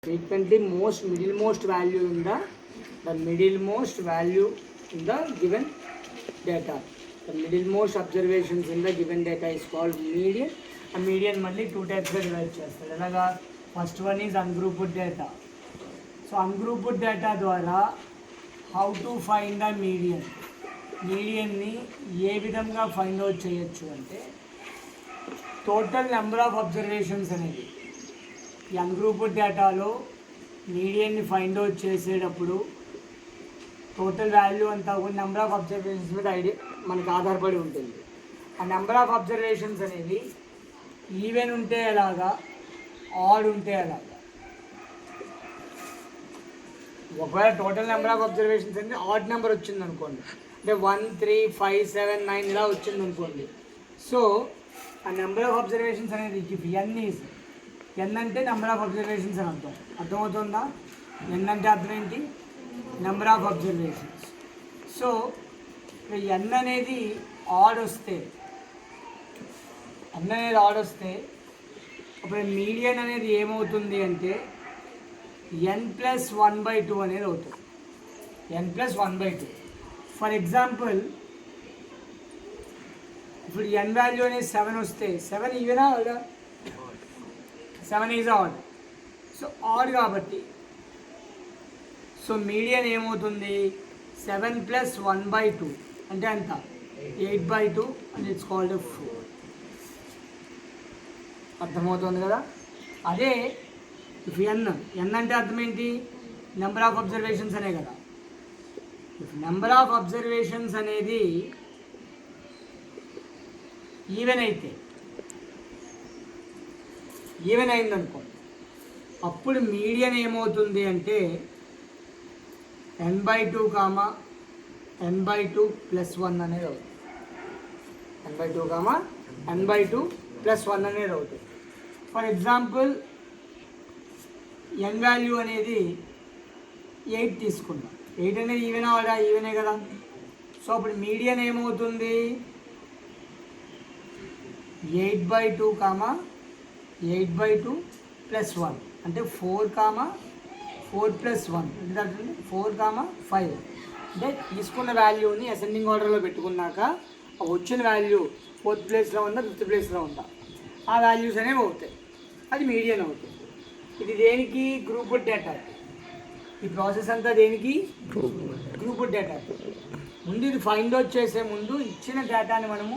frequently middlemost value in the middlemost value in the given data. The middlemost observations in the given data is called median. A median మళ్ళీ two టైప్స్గా divide చేస్తారు. ఎలాగా? First one is ungrouped data. So ungrouped data ద్వారా how to find the మీడియన్ని ఏ విధంగా find out చేయొచ్చు అంటే total number of observations అనేది ఈ ungrouped డేటాలో మీడియన్ని ఫైండ్ అవుట్ చేసేటప్పుడు టోటల్ వాల్యూ అంతా ఒక నెంబర్ ఆఫ్ అబ్జర్వేషన్స్ మీద మనకు ఆధారపడి ఉంటుంది. ఆ నెంబర్ ఆఫ్ అబ్జర్వేషన్స్ అనేది ఈవెన్ ఉంటే ఎలాగా, ఆడ్ ఉంటే ఎలాగా. ఒకవేళ టోటల్ నెంబర్ ఆఫ్ అబ్జర్వేషన్స్ అనేది ఆడ్ నెంబర్ వచ్చింది అనుకోండి, అంటే 1, 3, 5, 7, 9 ఇలా వచ్చింది అనుకోండి. సో ఆ నెంబర్ ఆఫ్ అబ్జర్వేషన్స్ అనేది ఎన్ అంటే నెంబర్ ఆఫ్ అబ్జర్వేషన్స్ అని అర్థమవుతుందా? ఎన్ అంటే అర్థం ఏంటి? Number of observations. సో ఎన్ అనేది ఆడ్ వస్తే అప్పుడు మీడియన్ అనేది ఏమవుతుంది అంటే n+1/2 అనేది అవుతుంది. n+1/2. ఫర్ ఎగ్జాంపుల్ ఇప్పుడు n వాల్యూ అనేది 7 వస్తే 7 ఈవెనా ఆడా? 7 ఈజ్ ఆడ్. సో ఆడ్ కాబట్టి సో మీడియన్ ఏమవుతుంది? 7+1/2 అంటే అంత 8/2 అండ్ ఇట్స్ కాల్డ్ 4. అర్థమవుతుంది కదా? అదే ఇఫ్ ఎన్ అంటే అర్థం ఏంటి? నెంబర్ ఆఫ్ అబ్జర్వేషన్స్ అనే కదా. ఇఫ్ నెంబర్ ఆఫ్ అబ్జర్వేషన్స్ అనేది ఈవెన్ అయిందనుకో, అప్పుడు మీడియన్ ఏమవుతుంది అంటే n/2, n/2+1 అనేది అవుతుంది. n/2, n/2+1 అనేది అవుతుంది. ఫర్ ఎగ్జాంపుల్ ఎన్ వాల్యూ అనేది 8 తీసుకుందాం. 8 అనేది ఈవెనే కదా. సో అప్పుడు మీడియన్ ఏమవుతుంది? 8/2, 8/2+1 అంటే 4+1 అంటే 4, 5 అంటే తీసుకున్న వాల్యూని అసెండింగ్ ఆర్డర్లో పెట్టుకున్నాక వచ్చిన వాల్యూ 4th ప్లేస్లో ఉందా, 5th ప్లేస్లో ఉందా, ఆ వాల్యూస్ అనేవి అవుతాయి. అది మీడియన్ అవుతుంది. ఇది దేనికి? Grouped data. ఈ ప్రాసెస్ అంతా దేనికి? Grouped data. ముందు ఇది ఫైండ్ అవుట్ చేసే ముందు ఇచ్చిన డేటాని మనము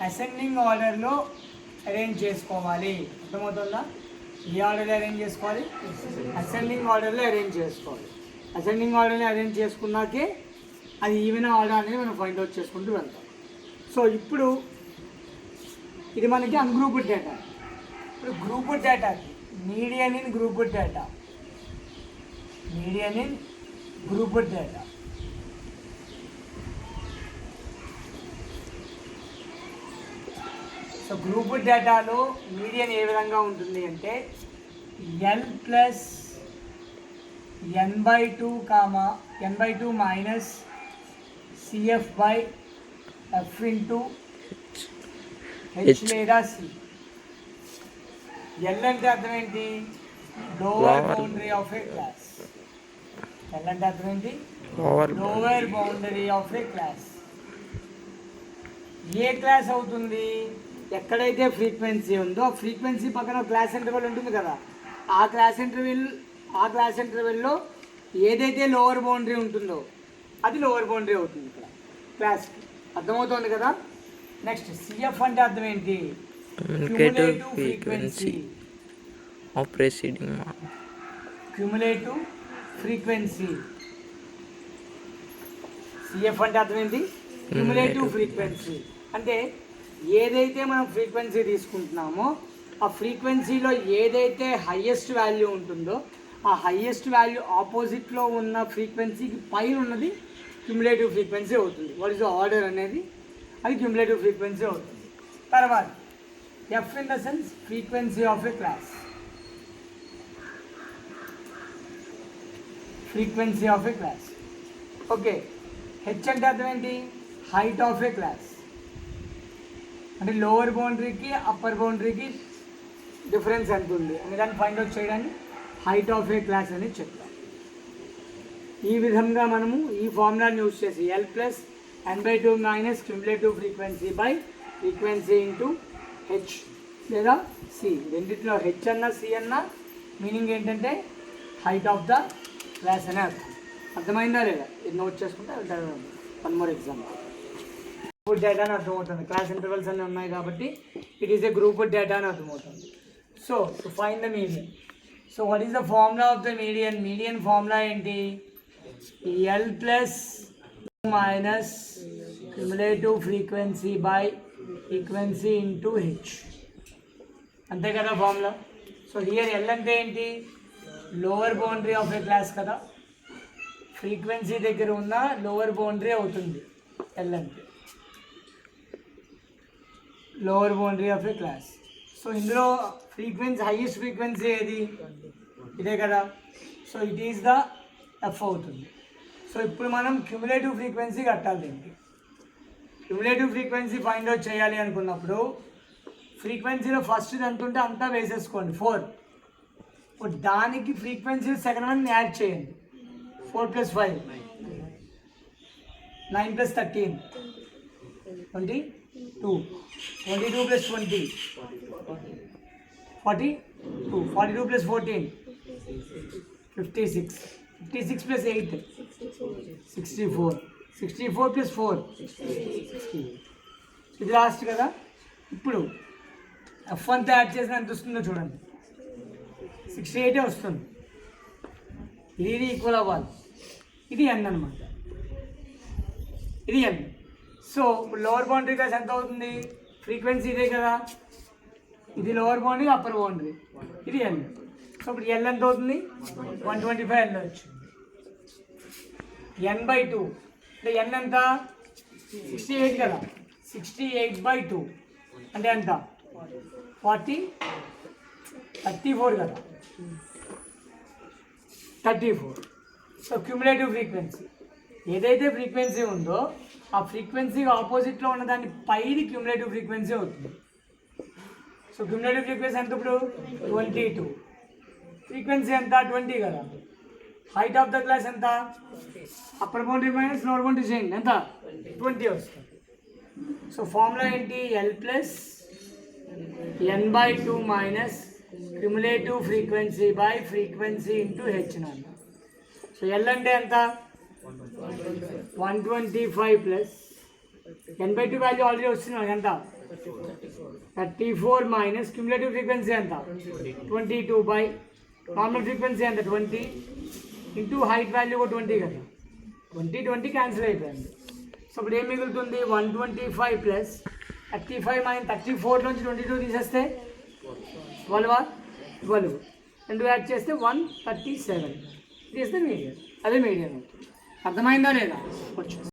అసెండింగ్ ఆర్డర్లో అరేంజ్ చేసుకోవాలి. అర్థమవుతుందా? ఏ ఆర్డర్లో అరేంజ్ చేసుకోవాలి? అసెండింగ్ ఆర్డర్లో అరేంజ్ చేసుకోవాలి. అసెండింగ్ ఆర్డర్ని అరేంజ్ చేసుకున్నాకే అది ఈవెన్ ఆర్డర్ అనేది మనం ఫైండ్ అవుట్ చేసుకుంటూ వెళ్తాం. సో ఇప్పుడు ఇది మనకి అన్గ్రూప్డ్ డేటా. ఇప్పుడు గ్రూప్డ్ డేటాకి median in grouped data. So grouped డేటాలో మీడియన్ ఏ విధంగా ఉంటుంది అంటే n+n/2, n/2 minus CF/F into H లేదా C. L అంటే అర్థం ఏంటి? Lower boundary of a class. L అంటే అర్థం ఏంటి? Lower boundary of a class. ఏ క్లాస్ అవుతుంది? ఎక్కడైతే ఫ్రీక్వెన్సీ ఉందో ఆ ఫ్రీక్వెన్సీ పక్కన క్లాస్ ఇంటర్వెల్ ఉంటుంది కదా, ఆ క్లాస్ ఇంటర్వెల్లో ఏదైతే లోవర్ బౌండరీ ఉంటుందో అది లోవర్ బౌండరీ అవుతుంది ఇక్కడ క్లాస్కి. అర్థమవుతుంది కదా? నెక్స్ట్ CF అంటే అర్థం ఏంటి? Cumulative frequency of preceding. Cumulative frequency. CF అంటే అర్థం ఏంటి? Cumulative frequency. అంటే ఏదైతే మనం ఫ్రీక్వెన్సీ తీసుకుంటున్నామో ఆ ఫ్రీక్వెన్సీలో ఏదైతే హయ్యెస్ట్ వాల్యూ ఉంటుందో ఆ హయ్యెస్ట్ వాల్యూ ఆపోజిట్లో ఉన్న ఫ్రీక్వెన్సీకి పైన ఉన్నది క్యుములేటివ్ ఫ్రీక్వెన్సీ అవుతుంది. వాట్ ఈస్ ద ఆర్డర్ అనేది? అది క్యుములేటివ్ ఫ్రీక్వెన్సీ అవుతుంది. తర్వాత F in the sense frequency of a class. Okay. H అంటే అర్థం ఏంటి? Height of a class. అంటే లోవర్ బౌండరీకి అప్పర్ బౌండరీకి డిఫరెన్స్ ఎంత ఉంది అని దాన్ని ఫైండ్ అవుట్ చేయడానికి హైట్ ఆఫ్ ఏ క్లాస్ అని చెప్తాం. ఈ విధంగా మనము ఈ ఫార్ములాని యూజ్ చేసి L plus n/2 minus cumulative frequency by frequency into H లేదా సి, రెండిట్లో హెచ్ అన్నా సి అన్నా మీనింగ్ ఏంటంటే హైట్ ఆఫ్ ద క్లాస్ అనే అర్థం. అర్థమైందా లేదా? ఇది నోట్ చేసుకుంటే one more example. Group data అని అర్థమవుతుంది, క్లాస్ ఇంటర్వెల్స్ అన్నీ ఉన్నాయి కాబట్టి it is a group data అని అర్థమవుతుంది. So to find the median, so what is the formula of the median? Median formula ఏంటి? L plus minus cumulative frequency by frequency into H, అంతే కదా formula. So here L అంటే ఏంటి? Lower boundary of a class కదా, frequency దగ్గర ఉన్న lower boundary అవుతుంది L అంటే, lower boundary of a class. So ఇందులో ఫ్రీక్వెన్సీ హైయెస్ట్ ఫ్రీక్వెన్సీ ఏది? ఇదే కదా. So it is the F అవుతుంది. సో ఇప్పుడు మనం క్యుములేటివ్ ఫ్రీక్వెన్సీ కట్టాలి. క్యుములేటివ్ ఫ్రీక్వెన్సీ ఫైండ్ అవుట్ చేయాలి అనుకున్నప్పుడు ఫ్రీక్వెన్సీలో ఫస్ట్ ఎంత ఉంటే అంతా వేసేసుకోండి 4. ఇప్పుడు దానికి ఫ్రీక్వెన్సీ సెకండ్ వన్ యాడ్ చేయండి. 4 + 5 9 + 13 22, 22 + 20 42, 42 + 14 56, 56 + 8 64, 64 + 4 68. ఇది లాస్ట్ కదా. ఇప్పుడు ఎఫ్ అంతా యాడ్ చేసిన ఎంత వస్తుందో చూడండి, 68 వస్తుంది. ఇది ఈక్వల్ అవ్వాలి. ఇది n అనమాట, ఇది n. సో ఇప్పుడు లోవర్ బౌండరీ క్లాస్ ఎంత అవుతుంది? ఫ్రీక్వెన్సీ ఇదే కదా, ఇది లోవర్ బౌండరీ అప్పర్ బౌండరీ, ఇది n. సో ఇప్పుడు L ఎంత అవుతుంది? 125 L వచ్చింది. n/2 అంటే n ఎంత? 68 కదా, 68/2 అంటే ఎంత? 34 కదా, 34. సో క్యుములేటివ్ ఫ్రీక్వెన్సీ ఏదైతే ఫ్రీక్వెన్సీ ఉందో ఆ ఫ్రీక్వెన్సీకి ఆపోజిట్లో ఉన్న దాన్ని పైది క్యుములేటివ్ ఫ్రీక్వెన్సీ అవుతుంది. సో క్యుములేటివ్ ఫ్రీక్వెన్సీ ఎంత ఇప్పుడు? 22. ఫ్రీక్వెన్సీ ఎంత? 20 కదా. హైట్ ఆఫ్ ద క్లాస్ ఎంత? Upper boundary minus lower boundary చేయండి, ఎంత? 20 వస్తుంది. సో ఫార్ములా ఏంటి? L plus n/2 minus cumulative frequency by frequency into H నాన్న. సో L అంటే ఎంత? 125 ప్లస్ n/2 వాల్యూ ఆల్రెడీ వస్తున్నాం, ఎంత? 34 మైనస్ క్యుములేటివ్ ఫ్రీక్వెన్సీ ఎంత? 22 బై నార్మల్ ఫ్రీక్వెన్సీ ఎంత? 20 ఇంటూ హైట్ వాల్యూ కూడా 20 కదా, 20 క్యాన్సిల్ అయిపోయింది. సో ఇప్పుడు ఏం మిగులుతుంది? 125 ప్లస్ 35 మైనస్ 34 నుంచి 22 తీసేస్తే 12 2 యాడ్ చేస్తే 137. ఇది ఇస్తే మీడియన్, అదే మీడియన్. అర్థమైందా లేదా? కొంచెం